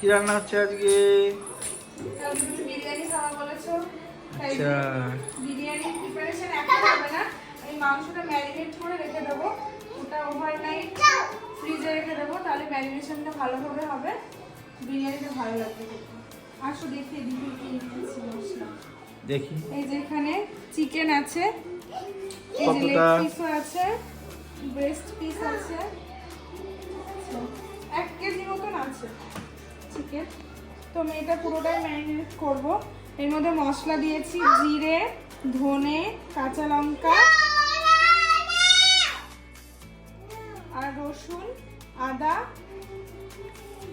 কি রান্না হচ্ছে আজকে? বিরিয়ানি খাওয়া বলেছো, তাই আচ্ছা বিরিয়ানি প্রিপারেশন এখন হবে না। আমি মাংসটা ম্যারিনেট করে রেখে দেবো, ওটা ওভারনাইট ফ্রিজে রেখে দেবো, তাহলে ম্যারিনেশনটা ভালোভাবে হবে, বিরিয়ানিটা ভালো লাগবে খেতে। আসো দেখিয়ে দিদি কি নিয়েছি মশলা। দেখি। এই যে এখানে চিকেন আছে, এই যে লেগ পিসও আছে, ব্রেস্ট পিস আছে, 1 কেজি মতন আছে চিকেন। তো আমি এটা পুরোটাই ম্যারিনেট করব। এর মধ্যে মশলা দিয়েছি জিরে, ধনে, কাঁচা লঙ্কা আর রসুন, আদা।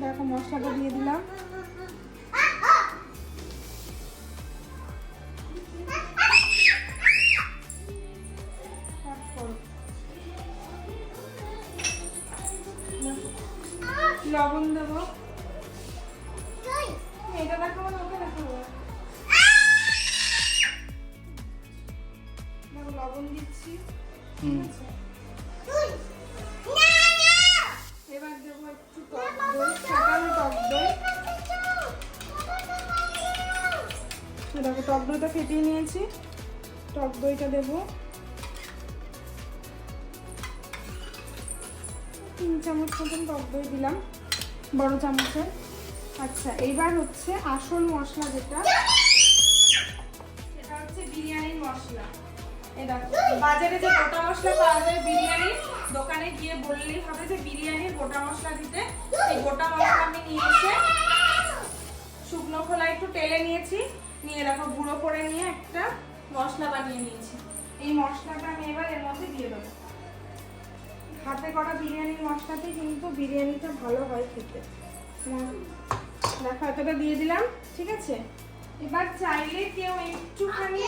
দেখো মশলাটা দিয়ে দিলাম। লবণ দেবো, এটা দেখাবো না, ওকে দেখাবো। দেখো লবণ দিচ্ছি, ঠিক আছে। এবার দেবো একটু টক দই, ছাঁকানো টক দই। দেখো টক দইটা ফেটিয়ে নিয়েছি, টক দইটা দেবো 3 চামচ মতন টক দই দিলাম, বড় চামচের। আচ্ছা এইবার হচ্ছে আসল মশলা, যেটা এটা হচ্ছে বিরিয়ানির মশলা। এটা বাজারে যে গোটা মশলা পাওয়া যায় বিরিয়ানির দোকানে গিয়ে বললেই হবে যে বিরিয়ানির গোটা মশলা দিতে। এই গোটা মশলা আমি নিয়ে এসে শুকনো খোলা একটু তেলে নিয়েছি, নিয়ে দেখো গুঁড়ো করে নিয়ে একটা মশলা বানিয়ে নিয়েছি। এই মশলাটা আমি এবার এর মধ্যে দিয়ে দেবো। হাতে করা বিরিয়ানির মশলাতে কিন্তু বিরিয়ানিটা ভালো হয় খেতে। দেখো এতটা দিয়ে দিলাম, ঠিক আছে। এবার চাইলে কেউ একটুখানি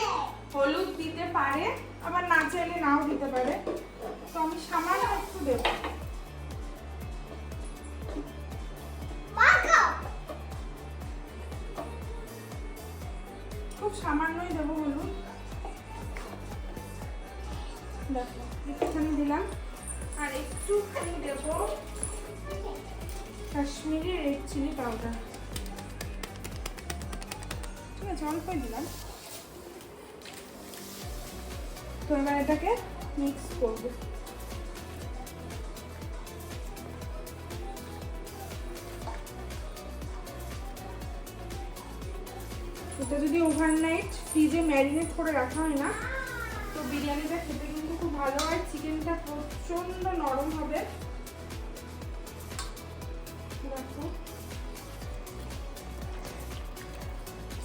হলুদ দিতে পারে, আবার না চাইলে নাও দিতে পারে। তো আমি সামান্য একটু দেবো, খুব সামান্যই দেবো হলুদ। দেখো একটুখানি দিলাম, আর একটুখানি দেবো কাশ্মীরি রেড চিলি পাউডার, ঠিক আছে, অল্পই দিলাম। তো এবার এটাকে মিক্স করবো। এটা যদি ওভারনাইট ফ্রিজে ম্যারিনেট করে রাখা হয় না, তো বিরিয়ানিটা খেতে কিন্তু খুব ভালো হয়। চিকেনটা প্রচন্ড নরম হবে। দেখো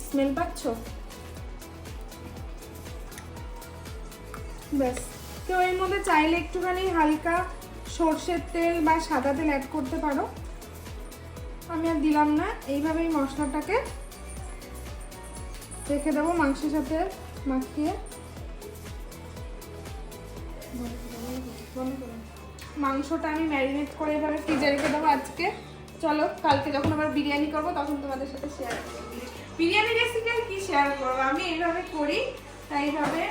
স্মেল পাচ্ছ? ব্যাস। কেউ এর মধ্যে চাইলে একটুখানি হালকা সর্ষের তেল বা সাদা তেল অ্যাড করতে পারো, আমি আর দিলাম না। এইভাবেই মশলাটাকে রেখে দেবো মাংসের সাথে মাখিয়ে। মাংসটা আমি ম্যারিনেট করে এভাবে ফ্রিজে রেখে দেবো আজকে। চলো কালকে যখন আবার বিরিয়ানি করবো তখন তোমাদের সাথে শেয়ার করবো। বিরিয়ানি রেসিপি আর কি শেয়ার করবো, আমি এইভাবে করি তাই এইভাবে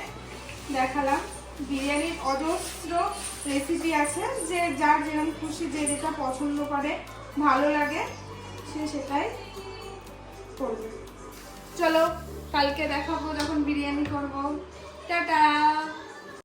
দেখালাম। বিরিয়ানির অজস্র রেসিপি আছে, যে যার যেরকম খুশি, যে যেটা পছন্দ করে ভালো লাগে সে সেটাই করবে। চলো কালকে দেখাবো যখন বিরিয়ানি করবো। টাটা।